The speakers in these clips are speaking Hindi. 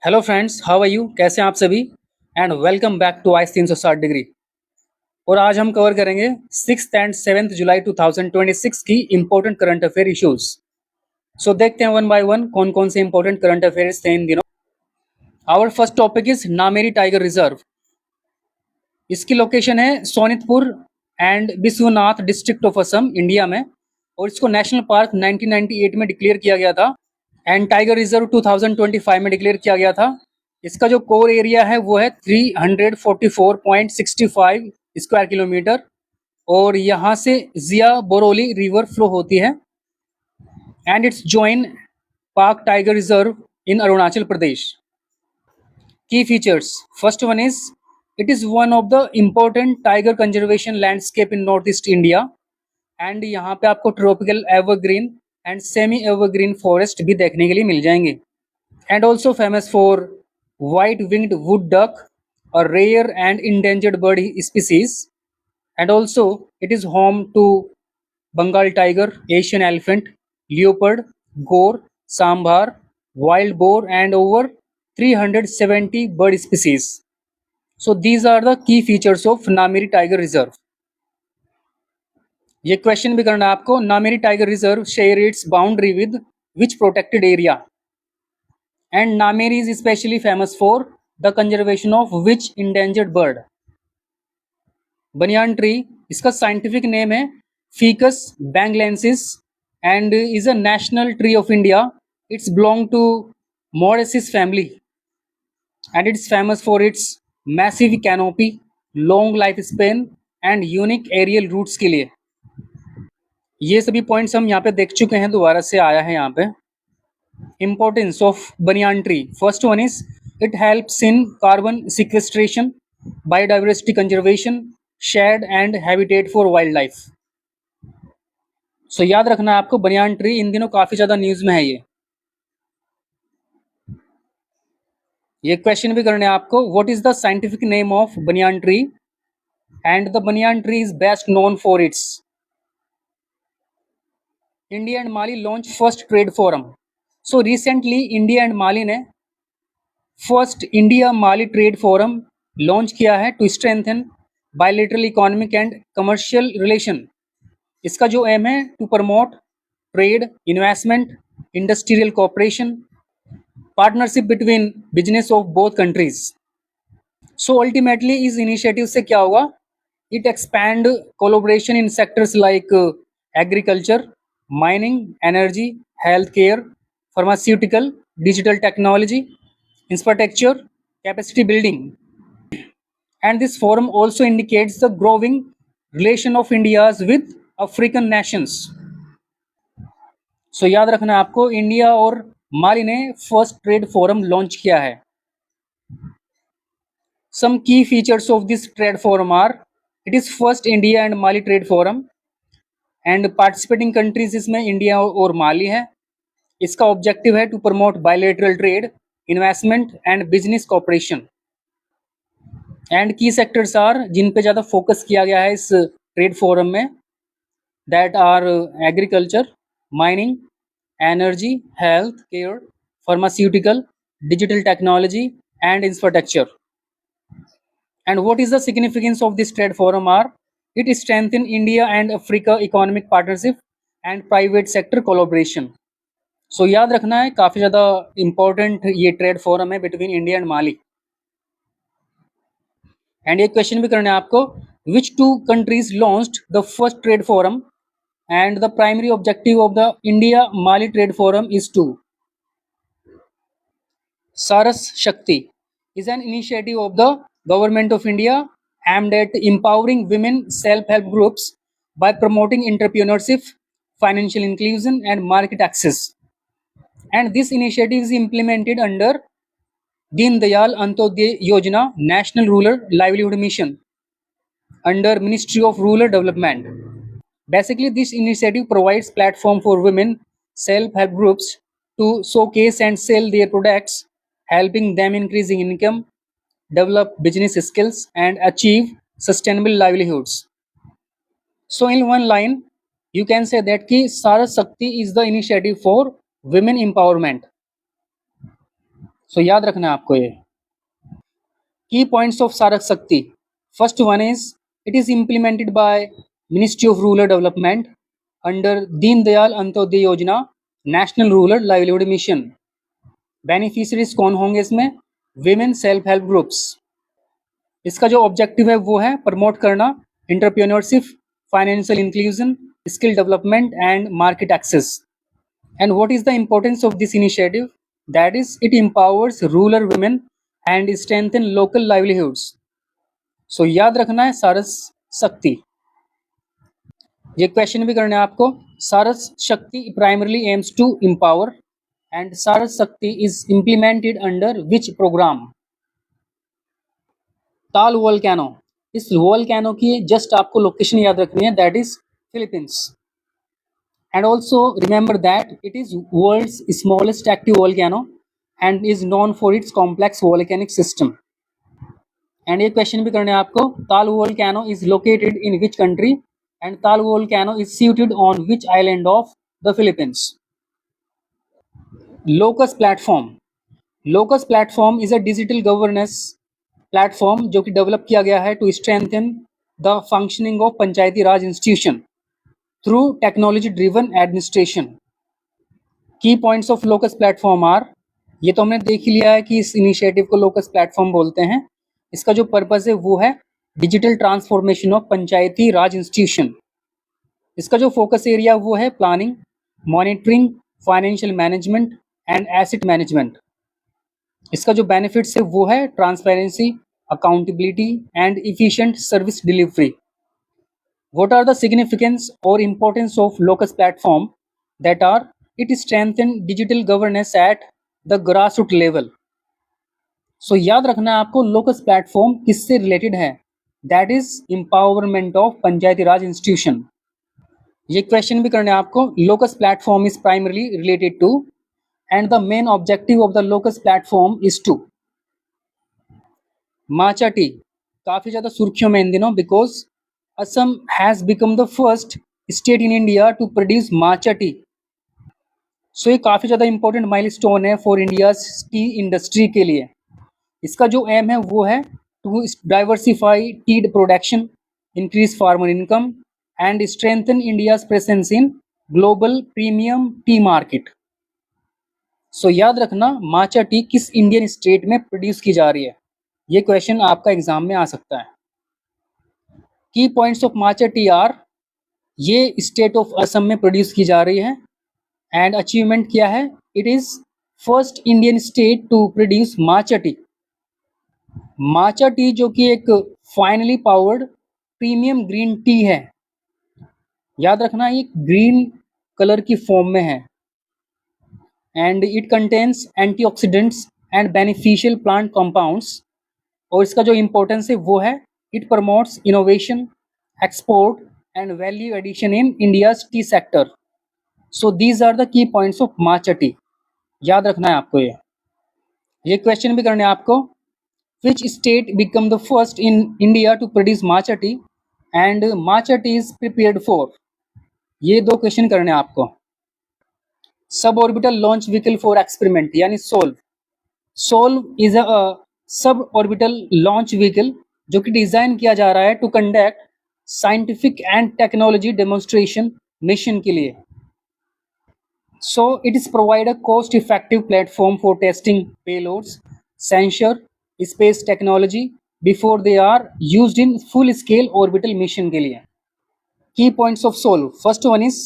Hello friends, how are you? कैसे हैं आप सभी? And welcome back to ice 360 degree. और आज हम कवर करेंगे 6 एंड 7 जुलाई 2026 की इंपॉर्टेंट करंट अफेयर इश्यूज। सो देखते हैं वन बाय वन कौन कौन से इंपॉर्टेंट करंट अफेयर्स थे इन दिनों। Our first topic is Nameri tiger reserve. इसकी लोकेशन है Sonitpur and Biswanath district of Assam, India में। और इसको नेशनल पार्क 1998 में डिक्लेयर किया गया था एंड टाइगर रिजर्व 2025 में डिक्लेयर किया गया था। इसका जो कोर एरिया है वो है 344.65 स्क्वायर किलोमीटर और यहाँ से जिया बोरोली रिवर फ्लो होती है and it's join park tiger reserve in Arunachal Pradesh. Key features. First one is it is one of the important tiger conservation landscape in northeast India and यहाँ पे आपको tropical evergreen and semi evergreen forest भी देखने के लिए मिल जाएंगे and also famous for white winged wood duck, a rare and endangered bird species, and also it is home to Bengal tiger, Asian elephant, leopard, gore, sambar, wild boar and over 370 bird species. So these are the key features of Namiri Tiger Reserve. ये क्वेश्चन भी करना है आपको। Nameri tiger reserve share its boundary with which protected area and Nameri is specially famous for the conservation of which endangered bird. Banyan tree, इसका साइंटिफिक नेम है ficus benghalensis and is a national tree of India. Its belong to moraceae family and it's famous for its massive canopy, long lifespan and unique aerial roots के लिए। ये सभी पॉइंट्स हम यहाँ पे देख चुके हैं, दोबारा से आया है यहाँ पे। Importance of banyan tree. First one is it helps in carbon sequestration, biodiversity conservation, shade and habitat for wildlife. So याद रखना है आपको, बनियान ट्री इन दिनों काफी ज्यादा न्यूज में है। ये क्वेश्चन भी करने हैं आपको। What is the scientific name of banyan tree and the banyan tree is best known for its. India and Mali launch first trade forum. So recently India and Mali ने first India Mali trade forum launch किया है to strengthen bilateral economic and commercial relation. इसका जो एम है to promote trade, investment, industrial cooperation, partnership between business of both countries. So ultimately इस इनिशिएटिव से क्या होगा? It expand collaboration in sectors like agriculture, mining, energy, health care, pharmaceutical, digital technology, infrastructure, capacity building. And this forum also indicates the growing relation of India's with African nations. So याद रखना है आपको, इंडिया और माली ने फर्स्ट ट्रेड फोरम लॉन्च किया है। Some key features of this trade forum are it is first India and Mali trade forum and participating countries इसमें इंडिया और माली है। इसका ऑब्जेक्टिव है to promote bilateral trade, investment and business cooperation. And key sectors are जिन पे ज़्यादा फोकस किया गया है इस ट्रेड फोरम में, that are agriculture, mining, energy, health care, pharmaceutical, digital technology and infrastructure. And what is the significance of this trade forum are? It strengthens India and Africa economic partnership and private sector collaboration. So याद रखना है, काफी ज्यादा इंपॉर्टेंट ये ट्रेड फोरम है between India and Mali. And ये क्वेश्चन भी करना है आपको, which two countries launched the first trade forum and the primary objective of the India Mali Trade Forum is to Saras Shakti is an initiative of the Government of India aimed at empowering women self-help groups by promoting entrepreneurship, financial inclusion and market access. And this initiative is implemented under Deen Dayal Antyodaya Yojana National Rural Livelihood Mission under Ministry of Rural Development. Basically, this initiative provides platform for women self-help groups to showcase and sell their products, helping them increasing income, develop business skills, and achieve sustainable livelihoods. So, in one line, you can say that ki Saras Shakti is the initiative for women empowerment. सो याद रखना है आपको ये की points of Sarak Shakti. First one is it is implemented by ministry of rural development under Deendayal Antyodaya Yojana, national rural livelihood mission. Beneficiaries कौन होंगे इसमें? Women self help groups. इसका जो ऑब्जेक्टिव है वो है प्रमोट करना entrepreneurship, financial inclusion, skill development and market access. And what is the importance of this initiative? That is, it empowers rural women and strengthen local livelihoods. So याद रखना है सारस शक्ति. ये क्वेश्चन भी करना है आपको. सारस शक्ति primarily aims to empower and सारस शक्ति is implemented under which program? ताल वोल्केनो. इस वोल्केनो की जस्ट आपको लोकेशन याद रखनी है, that is Philippines. And also remember that it is world's smallest active volcano and is known for its complex volcanic system. And ये क्वेश्चन भी करने हैं आपको. ताल volcano is located in which country and ताल volcano is situated on which island of the Philippines? Locus platform. Locus platform is a digital governance platform जो कि डेवलप किया गया है to strengthen the functioning of Panchayati Raj institution through technology driven administration. Key points of locus platform are, ये तो हमने देख ही लिया है कि इस इनिशिएटिव को लोकस प्लेटफॉर्म बोलते हैं. इसका जो पर्पस है वो है digital transformation of Panchayati Raj institution. इसका जो फोकस एरिया वो है planning, monitoring, financial management and asset management. इसका जो बेनिफिट्स है वो है transparency, accountability and efficient service delivery. What are the significance or importance of locus platform? That are, it strengthen digital governance at the grassroots level. So याद रखना है आपको locus platform किससे related है? That is empowerment of Panchayati Raj institution. ये क्वेश्चन भी करना है आपको. Locus platform is primarily related to and the main objective of the locus platform is to. Matcha tea काफी ज्यादा सुर्खियों में इन दिनों because Assam has become the first state in India to produce matcha tea. So ये काफ़ी ज़्यादा इम्पोर्टेंट माइलस्टोन है फॉर इंडियाज टी इंडस्ट्री के लिए. इसका जो एम है वो है to diversify tea production, increase farmer income and strengthen India's presence in global premium tea market. So याद रखना माचा टी किस इंडियन स्टेट में प्रोड्यूस की जा रही है. ये क्वेश्चन आपका एग्जाम में आ सकता है. की points of matcha T R, ये स्टेट ऑफ असम में प्रोड्यूस की जा रही है. एंड अचीवमेंट क्या है? It is first Indian state to produce matcha tea. Matcha tea जो कि एक finely powdered premium green tea है. याद रखना ये ग्रीन कलर की फॉर्म में है and it contains antioxidants and beneficial plant compounds. और इसका जो इम्पोर्टेंस है वो है it promotes innovation, export and value addition in India's tea sector. So these are the key points of matcha tea. याद रखना है आपको ये क्वेश्चन भी करने हैं आपको. Which state become the first in India to produce matcha tea and matcha tea is prepared for? ये दो क्वेश्चन करने हैं आपको. Sub orbital launch vehicle for experiment यानी SOLVE. SOLVE is a sub orbital launch vehicle जो कि डिजाइन किया जा रहा है to conduct scientific and technology demonstration mission के लिए. So it is provide a cost effective platform for testing payloads, sensor, space technology before they are used in full scale orbital mission के लिए. Key points of SOLVE. First one is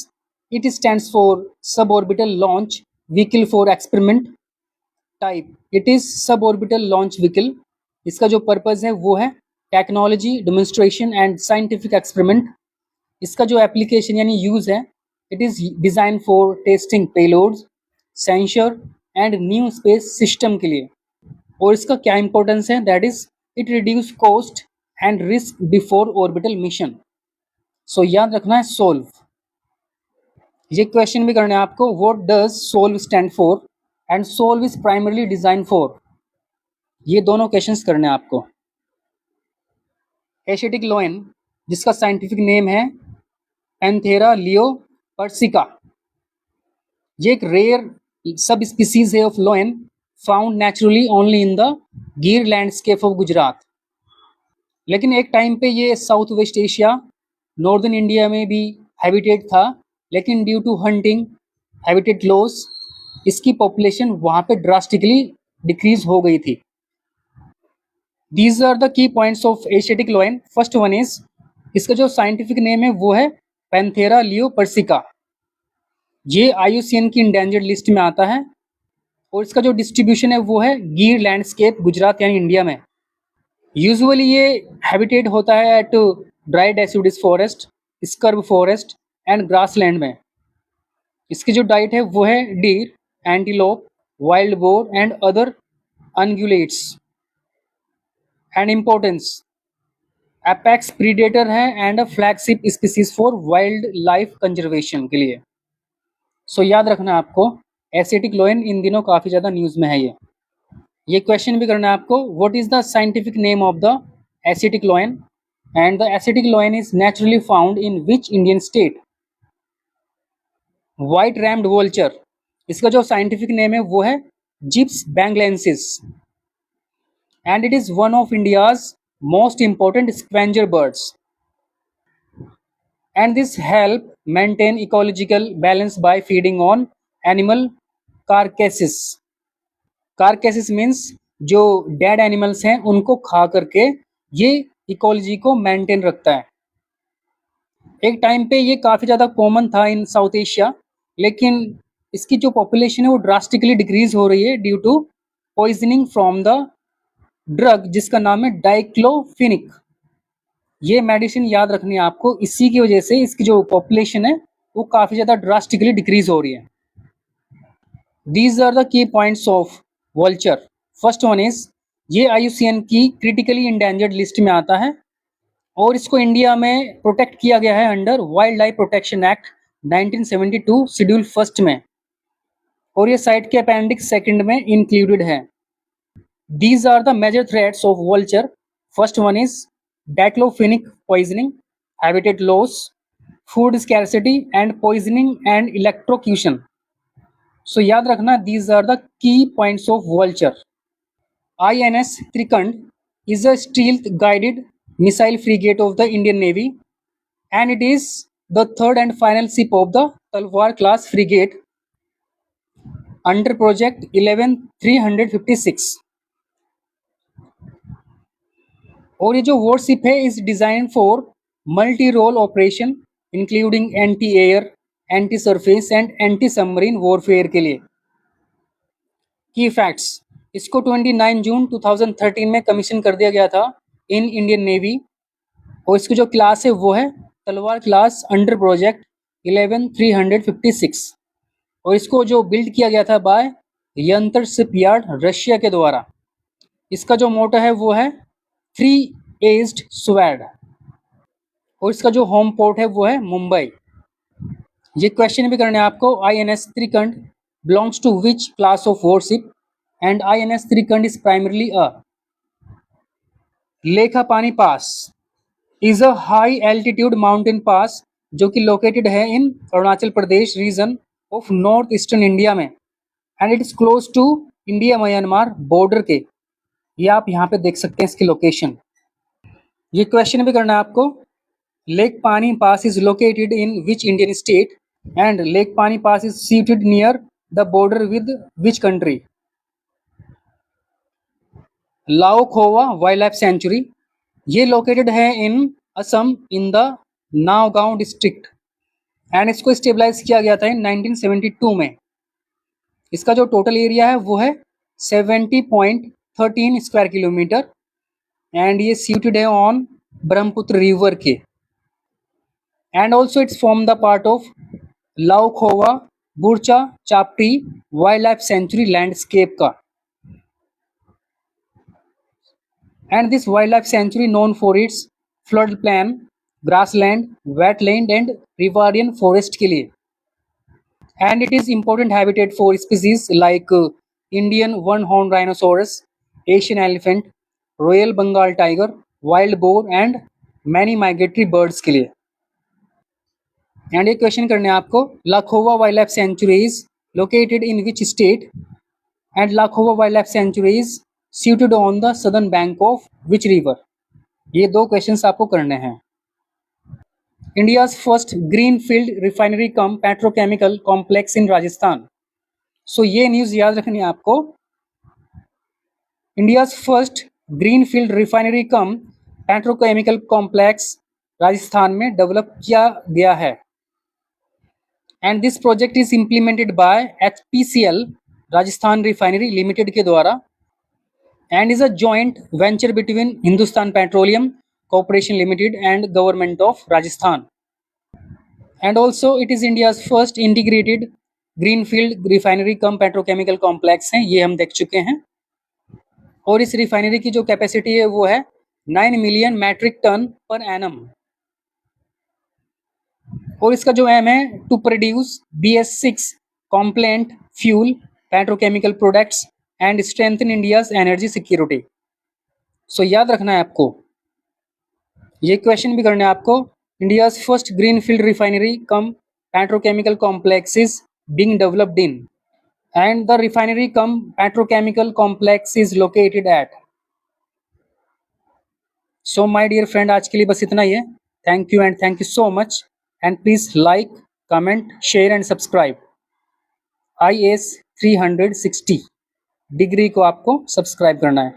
it stands for sub orbital launch vehicle for experiment. Type it is sub orbital launch vehicle. इसका जो पर्पज है वो है technology demonstration and scientific experiment. इसका जो एप्लीकेशन यानी यूज है it is design for testing payloads, sensor and new space system के लिए. और इसका क्या इंपॉर्टेंस है? That is it reduce cost and risk before orbital mission. So याद रखना है सोल्व. ये क्वेश्चन भी करना है आपको. What does solve stand for and solve is primarily design for. ये दोनों क्वेश्चंस करने हैं आपको. एशियाटिक लोयन जिसका साइंटिफिक नेम है एंथेरा लियोपर्सिका. ये एक रेयर सब स्पीसीज है of lion found naturally only in the Gir landscape of Gujarat. लेकिन एक टाइम पे ये south west Asia, northern India में भी हैबिटेट था, लेकिन due to hunting, habitat loss, इसकी पॉपुलेशन वहाँ पे ड्रास्टिकली डिक्रीज हो गई थी। These are the key points of Asiatic lion. First one is, इसका जो साइंटिफिक नेम है वो है पैंथेरा लियोपर्सिका। ये IUCN की इंडेंजर्ड लिस्ट में आता है और इसका जो डिस्ट्रीब्यूशन है वो है गिर लैंडस्केप गुजरात यानी इंडिया में। यूजुअली ये हैबिटेट होता है at dry deciduous forest, scrub forest and grassland में। इसकी जो डाइट है वो है deer, antelope, wild boar and other ungulates. And importance, apex predator है and a flagship species for wildlife conservation के लिए। सो याद रखना आपको, एसिटिक लॉयन इन दिनों काफ़ी ज़्यादा न्यूज़ में है। ये क्वेश्चन भी करना है आपको, what is the scientific name of the Asiatic lion and the Asiatic lion is naturally found in which Indian state. White rumped vulture, इसका जो साइंटिफिक नेम है वो है gyps bengalensis and it is one of India's most important scavenger birds, and this help maintain ecological balance by feeding on animal carcasses. Carcasses means जो डेड एनिमल्स हैं उनको खा करके ये इकोलॉजी को मेंटेन रखता है। एक टाइम पे ये काफ़ी ज़्यादा कॉमन था इन साउथ एशिया, लेकिन इसकी जो पॉपुलेशन है वो ड्रास्टिकली डिक्रीज हो रही है due to poisoning from the drug जिसका नाम है डाइक्लोफिनिक। ये मेडिसिन याद रखनी है आपको, इसी की वजह से इसकी जो पॉपुलेशन है वो काफ़ी ज़्यादा ड्रास्टिकली डिक्रीज हो रही है। These are the key points of vulture. First one is, ये IUCN की क्रिटिकली इंडेंजर्ड लिस्ट में आता है और इसको इंडिया में प्रोटेक्ट किया गया है under wild life protection act 1972 schedule first में, और ये साइट के अपेंडिक्स सेकंड में इंक्लूडेड है। These are the major threats of vulture. First one is diclofenac poisoning, habitat loss, food scarcity and poisoning and electrocution. So याद रखना, these are the key points of vulture. INS Trikand is a stealth guided missile frigate of the Indian Navy and it is the third and final ship of the Talwar class frigate under project 11356. और ये जो वॉरशिप है is design for multi role operation including anti air, anti surface and anti submarine warfare के लिए। की फैक्ट्स, इसको 29 जून 2013 में कमीशन कर दिया गया था इन इंडियन नेवी और इसकी जो क्लास है वो है तलवार क्लास अंडर प्रोजेक्ट 11356 और इसको जो बिल्ड किया गया था बाय यंत्र शिपयार्ड रशिया के द्वारा। इसका जो मोटो है वो है थ्री एज्ड स्वैर्ड और इसका जो होम पोर्ट है वो है मुंबई। ये क्वेश्चन भी करने हैं आपको, INS Trikand belongs to which class of warship and INS Trikand is primarily a. Lekhapani pass is a high altitude mountain pass जो कि लोकेटेड है in Arunachal Pradesh region of north eastern India में and it is close to India Myanmar border के। ये आप यहाँ पे देख सकते हैं इसकी लोकेशन। ये क्वेश्चन भी करना है आपको, Lekhapani pass is located in which Indian state and Lekhapani pass is sited near the border with which country. Laokhowa wildlife sanctuary, ये लोकेटेड है in Assam in the Nagaon district and इसको स्टेबलाइज किया गया था इन 1972 में। इसका जो टोटल एरिया है वो है 70.13 स्क्वायर किलोमीटर एंड ये सीटेड है ऑन ब्रह्मपुत्र रिवर के and also its form the part of Laokhowa Burachapori wildlife sanctuary landscape का। And this wildlife sanctuary known for its flood plain, grassland, wetland and riverine forest के लिए and it is important habitat for species like Indian one horn rhinoceros, Asian elephant, royal Bengal tiger, wild boar and many migratory birds के लिए। एंड ये क्वेश्चन करने हैं आपको, Laokhowa wildlife sanctuary is located in which state and Laokhowa wildlife sanctuary is sited on the southern bank of which river? ये 2 क्वेश्चंस आपको करने हैं। India's first green field refinery cum petrochemical complex in Rajasthan. So ये न्यूज याद रखनी है आपको। India's first green field refinery cum petrochemical complex Rajasthan में डेवलप किया गया है। And this project is implemented bye HPCL Rajasthan refinery limited के द्वारा and is a joint venture between Hindustan petroleum corporation limited and government of Rajasthan. And also it is India's first integrated greenfield refinery cum petrochemical complex है, ये हम देख चुके हैं। और इस रिफाइनरी की जो कैपेसिटी है वो है 9 million metric tonne per annum. और इसका जो एम है to produce BS6 compliant fuel petrochemical products and strengthen India's energy security. So याद रखना है आपको, ये क्वेश्चन भी करना है आपको। India's first green field refinery cum petrochemical complex is being developed in and the refinery cum petrochemical complex is located at. So my dear friend, आज के लिए बस इतना ही है। Thank you and thank you so much and please like, comment, share and subscribe. IAS 360 degree को आपको सब्सक्राइब करना है।